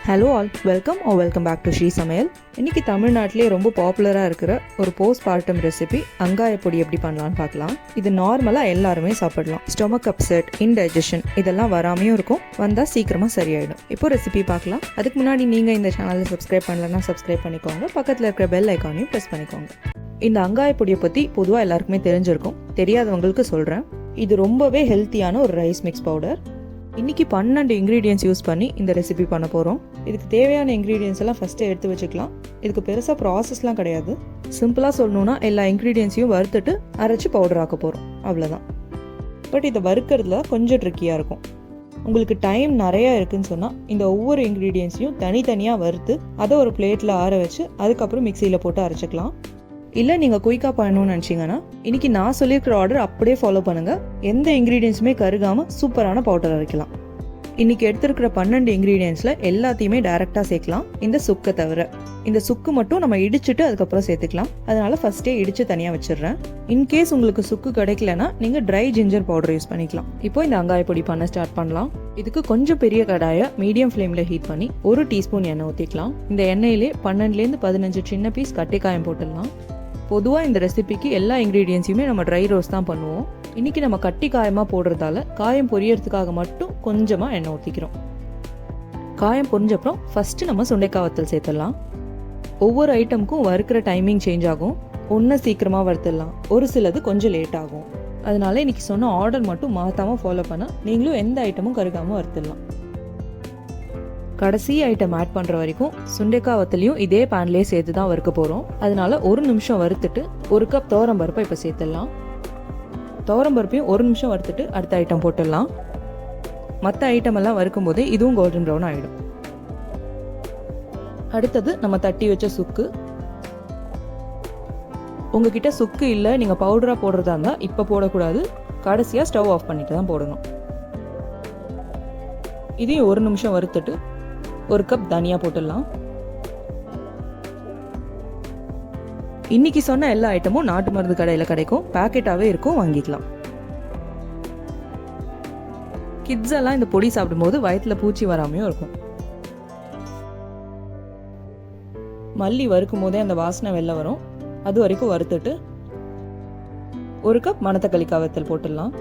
Hello all, welcome back to Sri Samayal. இன்றைக்கி தமிழ்நாட்டிலே ரொம்ப பாப்புலராக இருக்கிற ஒரு போஸ்ட் பார்ட்டம் ரெசிபி அங்காய பொடி எப்படி பண்ணலான்னு பார்க்கலாம். இது நார்மலாக எல்லாருமே சாப்பிடலாம். ஸ்டொமக் அப்செட், இன்டைஜஷன் இதெல்லாம் வராமையும் இருக்கும், வந்தால் சீக்கிரமாக சரியாயிடும். இப்போ ரெசிபி பார்க்கலாம். அதுக்கு முன்னாடி நீங்கள் இந்த சேனலை சப்ஸ்கிரைப் பண்ணலன்னா சப்ஸ்கிரைப் பண்ணிக்கோங்க. பக்கத்தில் இருக்கிற பெல் ஐக்கானையும் ப்ரெஸ் பண்ணிக்கோங்க. இந்த அங்காய பொடியை பற்றி பொதுவாக எல்லாருக்குமே தெரிஞ்சிருக்கும், தெரியாதவங்களுக்கு சொல்கிறேன். இது ரொம்பவே ஹெல்த்தியான ஒரு ரைஸ் மிக்ஸ் பவுடர். இன்றைக்கி 12 இன்க்ரீடியன்ஸ் யூஸ் பண்ணி இந்த ரெசிபி பண்ண போகிறோம். இதுக்கு தேவையான இன்க்ரீடியன்ஸ் எல்லாம் ஃபஸ்ட்டு எடுத்து வச்சுக்கலாம். இதுக்கு பெருசாக ப்ராசஸ்லாம் கிடையாது. சிம்பிளாக சொல்லணுன்னா எல்லா இன்க்ரீடியன்ஸையும் வறுத்துட்டு அரைச்சி பவுடர் ஆக்க போகிறோம், அவ்வளோதான். பட் இதை வறுக்கிறதுல கொஞ்சம் ட்ரிக்கியாக இருக்கும். உங்களுக்கு டைம் நிறையா இருக்குன்னு சொன்னால் இந்த ஒவ்வொரு இன்க்ரீடியன்ஸையும் தனித்தனியாக வறுத்து அதை ஒரு பிளேட்டில் ஆற வச்சு அதுக்கப்புறம் மிக்சியில் போட்டு அரைச்சிக்கலாம். இல்லை நீங்கள் குயிக்காக பண்ணணும்னு நினச்சிங்கன்னா இன்றைக்கி நான் சொல்லியிருக்கிற ஆர்டர் அப்படியே ஃபாலோ பண்ணுங்கள். எந்த இன்க்ரீடியன்ஸுமே கருகாமல் சூப்பரான பவுடர் அரைக்கலாம். இன்றைக்கி எடுத்துருக்கிற 12 இன்க்ரீடியன்ஸில் எல்லாத்தையுமே டைரெக்டாக சேர்க்கலாம், இந்த சுக்கை தவிர. இந்த சுக்கு மட்டும் நம்ம இடிச்சுட்டு அதுக்கப்புறம் சேர்த்துக்கலாம். அதனால் ஃபஸ்ட்டே இடித்து தனியாக வச்சிடுறேன். இன்கேஸ் உங்களுக்கு சுக்கு கிடைக்கலன்னா நீங்கள் ட்ரை ஜிஞ்சர் பவுடர் யூஸ் பண்ணிக்கலாம். இப்போ இந்த அங்காய பொடி பண்ண ஸ்டார்ட் பண்ணலாம். இதுக்கு கொஞ்சம் பெரிய கடாயை மீடியம் ஃப்ளேமில் ஹீட் பண்ணி 1 டீஸ்பூன் எண்ணெய் ஊற்றிக்கலாம். இந்த எண்ணெயிலே 12லேருந்து 15 சின்ன பீஸ் கட்டிக்காயம் போட்டுடலாம். பொதுவாக இந்த ரெசிபிக்கு எல்லா இன்க்ரீடியன்ஸையுமே நம்ம ட்ரை ரோஸ்ட் தான் பண்ணுவோம். இன்றைக்கி நம்ம கட்டி காயமாக போடுறதால காயம் பொரியறதுக்காக மட்டும் கொஞ்சமாக எண்ணெய் ஊற்றிக்கிறோம். காயம் பொரிஞ்சப்புறம் ஃபஸ்ட்டு நம்ம சுண்டைக்காய் வத்தல் சேர்த்துடலாம். ஒவ்வொரு ஐட்டமுக்கும் வறுக்கிற டைமிங் சேஞ்ச் ஆகும். ஒன்று சீக்கிரமாக வறுத்துடலாம், ஒரு சிலது கொஞ்சம் லேட் ஆகும். அதனால இன்றைக்கி சொன்ன ஆர்டர் மட்டும் மாற்றாமல் ஃபாலோ பண்ணால் நீங்களும் எந்த ஐட்டமும் கருகாமல் வறுத்துடலாம். கடைசி ஐட்டம் ஆட் பண்ணுற வரைக்கும் சுண்டைக்காய் வத்தலையும் இதே பேன்லேயே சேர்த்து தான் வறுக்க போகிறோம். அதனால 1 நிமிஷம் வறுத்துட்டு 1 கப் துவரம்பருப்பை இப்போ சேர்த்துடலாம். துவரம்பருப்பையும் 1 நிமிஷம் வறுத்துட்டு அடுத்த ஐட்டம் போட்டுடலாம். மற்ற ஐட்டம் எல்லாம் வறுக்கும் போதே இதுவும் கோல்டன் ப்ரௌன் ஆகிடும். அடுத்தது நம்ம தட்டி வச்ச சுக்கு. உங்ககிட்ட சுக்கு இல்லை, நீங்கள் பவுடராக போடுறதா இருந்தால் இப்போ போடக்கூடாது, கடைசியாக ஸ்டவ் ஆஃப் பண்ணிட்டு தான் போடணும். இதையும் 1 நிமிஷம் வறுத்துட்டு 1 கப் தனியா போட்டுடலாம். இன்னைக்கு சொன்ன எல்லா ஐட்டமும் நாட்டு மருந்து கடையில் கிடைக்கும், பேக்கெட்டாகவே இருக்கும், வாங்கிக்கலாம். கிட்ஸ் எல்லாம் இந்த பொடி சாப்பிடும்போது வயிற்றுல பூச்சி வராமையும் இருக்கும். மல்லி வறுக்கும் போதே அந்த வாசனை வெளில வரும், அது வரைக்கும் வறுத்துட்டு 1 கப் மணத்தக்காளி வத்தல் போட்டுடலாம்.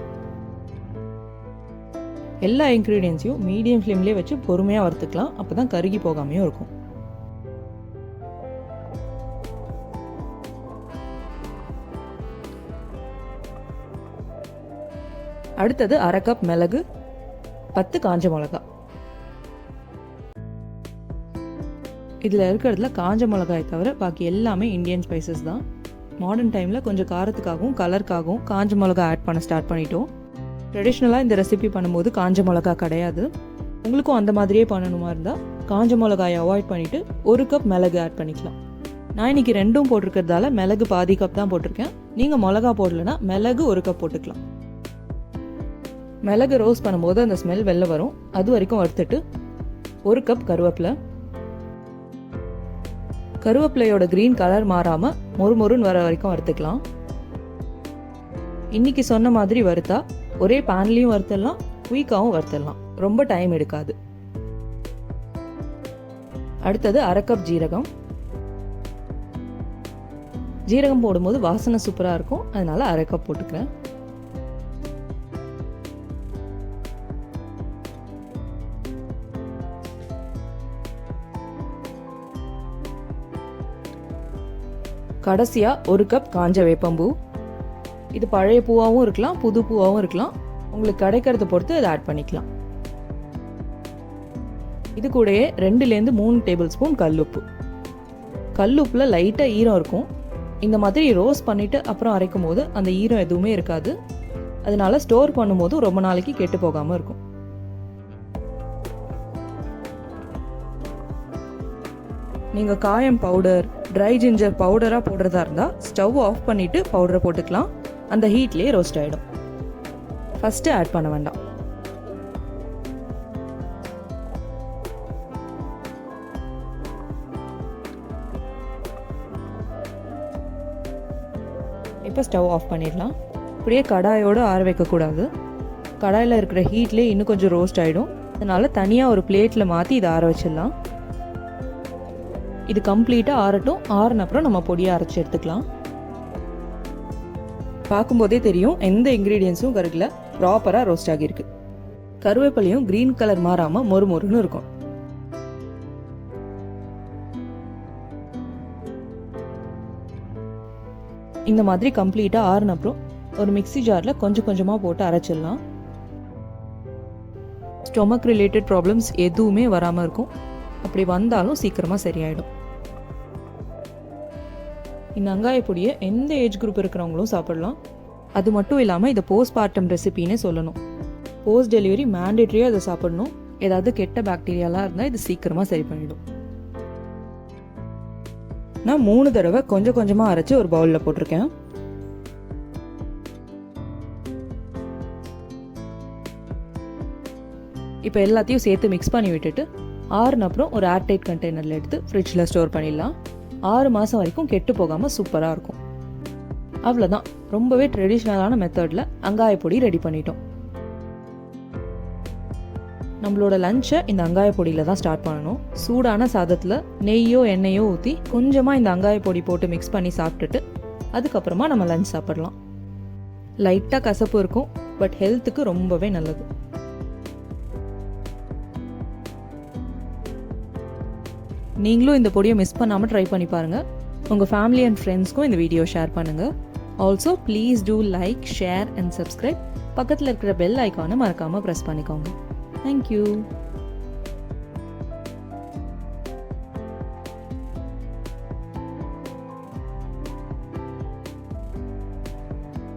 எல்லா இன்க்ரீடியன்ஸையும் மீடியம் ஃப்ளேம்லேயே வச்சு பொறுமையாக வறுத்துக்கலாம், அப்போ தான் கருகி போகாமையும் இருக்கும். அடுத்தது 1/2 கப் மிளகு, 10 காஞ்ச மிளகா. இதில் இருக்கிறதுல காஞ்ச மிளகாயை தவிர பாக்கி எல்லாமே இந்தியன் ஸ்பைசஸ் தான். மாடர்ன் டைமில் கொஞ்சம் காரத்துக்காகவும் கலருக்காகவும் காஞ்ச மிளகா ஆட் பண்ண ஸ்டார்ட் பண்ணிட்டோம். ட்ரெடிஷ்னலாக இந்த ரெசிபி பண்ணும்போது காஞ்ச மிளகா கிடையாது. உங்களுக்கும் அந்த மாதிரியே பண்ணணுமா இருந்தால் காஞ்ச மிளகாயை அவாய்ட் பண்ணிவிட்டு 1 கப் மிளகு ஆட் பண்ணிக்கலாம். நான் இன்றைக்கி 2 போட்டிருக்கிறதால மிளகு பாதி கப் தான் போட்டிருக்கேன். நீங்கள் மிளகா போடலைன்னா மிளகு 1 கப் போட்டுக்கலாம். மிளகு ரோஸ்ட் பண்ணும்போது அந்த ஸ்மெல் வெளில வரும், அது வரைக்கும் வறுத்துட்டு 1 கப் கருவேப்பிலை. கருவேப்பிலையோட க்ரீன் கலர் மாறாமல் மொறுமொறுன்னு வர வரைக்கும் வறுத்துக்கலாம். இன்னைக்கு சொன்ன மாதிரி வறுத்தா ஒரே பேன்லையும் வறுத்துடலாம், குயிக்காகவும் வறுத்துடலாம், ரொம்ப டைம் எடுக்காது. அடுத்தது 1/2 கப் ஜீரகம். ஜீரகம் போடும்போது வாசனை சூப்பராக இருக்கும், அதனால 1/2 கப் போட்டுக்கிறேன். கடைசியாக 1 கப் காஞ்ச வேப்பம்பூ. இது பழைய பூவாகவும் இருக்கலாம், புது பூவாகவும் இருக்கலாம், உங்களுக்கு கிடைக்கிறத பொறுத்து இதை ஆட் பண்ணிக்கலாம். இது கூடயே 2லேருந்து 3 டேபிள் ஸ்பூன் கல்லுப்பு. கல்லுப்பில் லைட்டாக ஈரம் இருக்கும். இந்த மாதிரி ரோஸ்ட் பண்ணிவிட்டு அப்புறம் அரைக்கும் போது அந்த ஈரம் எதுவுமே இருக்காது. அதனால ஸ்டோர் பண்ணும்போது ரொம்ப நாளைக்கு கெட்டு போகாமல் இருக்கும். நீங்கள் காயம் பவுடர், ட்ரை ஜிஞ்சர் பவுடராக போடுறதா இருந்தால் ஸ்டவ் ஆஃப் பண்ணிவிட்டு பவுடரை போட்டுக்கலாம், அந்த ஹீட்லேயே ரோஸ்ட் ஆகிடும். ஃபஸ்ட்டு ஆட் பண்ண வேண்டாம். இப்போ ஸ்டவ் ஆஃப் பண்ணிடலாம். இப்படியே கடாயோடு ஆற வைக்கக்கூடாது, கடாயில் இருக்கிற ஹீட்லேயே இன்னும் கொஞ்சம் ரோஸ்ட் ஆகிடும். அதனால் தனியாக ஒரு பிளேட்டில் மாற்றி இதை ஆற வச்சிடலாம். இது கம்ப்ளீட்டாக ஆறட்டும். ஆறின அப்புறம் நம்ம பொடியை அரைச்சி எடுத்துக்கலாம். பார்க்கும்போதே தெரியும் எந்த இன்க்ரீடியன்ஸும் கருகில் ப்ராப்பராக ரோஸ்ட் ஆகியிருக்கு. கருவேப்பிலையும் க்ரீன் கலர் மாறாமல் மொறுமொறுன்னு இருக்கும். இந்த மாதிரி கம்ப்ளீட்டாக ஆறின அப்புறம் ஒரு மிக்ஸி ஜாரில் கொஞ்சம் கொஞ்சமாக போட்டு அரைச்சிடலாம். ஸ்டொமக் ரிலேட்டட் ப்ராப்ளம்ஸ் எதுவுமே வராமல் இருக்கும். அப்படி வந்தாலும் சீக்கிரமாக சரியாயிடும். இந்த வெங்காய பொடியை எந்த ஏஜ் குரூப் இருக்கிறவங்களும் சாப்பிடலாம். அது மட்டும் இல்லாமல் இதை போஸ்ட்மார்ட்டம் ரெசிபின்னே சொல்லணும். போஸ்ட் டெலிவரி மேண்டேட்ரியாக இதை சாப்பிடணும். ஏதாவது கெட்ட பாக்டீரியாலாம் இருந்தால் இது சீக்கிரமாக சரி பண்ணிடும். நான் 3 தடவை கொஞ்சம் கொஞ்சமாக அரைச்சி ஒரு பவுலில் போட்டிருக்கேன். இப்போ எல்லாத்தையும் சேர்த்து மிக்ஸ் பண்ணி விட்டுட்டு ஆறுன அப்புறம் ஒரு ஏர்டைட் கண்டெய்னரில் எடுத்து ஃப்ரிட்ஜில் ஸ்டோர் பண்ணிடலாம். 6 மாதம் வரைக்கும் கெட்டு போகாமல் சூப்பராக இருக்கும். அவ்வளோதான், ரொம்பவே ட்ரெடிஷ்னலான மெத்தடில் வெங்காய பொடி ரெடி பண்ணிட்டோம். நம்மளோட லஞ்சை இந்த வெங்காய பொடியில் தான் ஸ்டார்ட் பண்ணணும். சூடான சாதத்தில் நெய்யோ எண்ணெயோ ஊற்றி கொஞ்சமாக இந்த வெங்காய பொடி போட்டு மிக்ஸ் பண்ணி சாப்பிட்டுட்டு அதுக்கப்புறமா நம்ம லஞ்ச் சாப்பிடலாம். லைட்டாக கசப்பு இருக்கும், பட் ஹெல்த்துக்கு ரொம்பவே நல்லது. நீங்களும் இந்த பொடியை மிஸ் பண்ணாமல் ட்ரை பண்ணி பாருங்கள். உங்கள் ஃபேமிலி அண்ட் ஃப்ரெண்ட்ஸ்க்கும் இந்த வீடியோ ஷேர் பண்ணுங்கள். Also please do like, share and subscribe. பக்கத்தில் இருக்கிற பெல் ஐக்கானை மறக்காமல் ப்ரெஸ் பண்ணிக்கோங்க. தேங்க்யூ.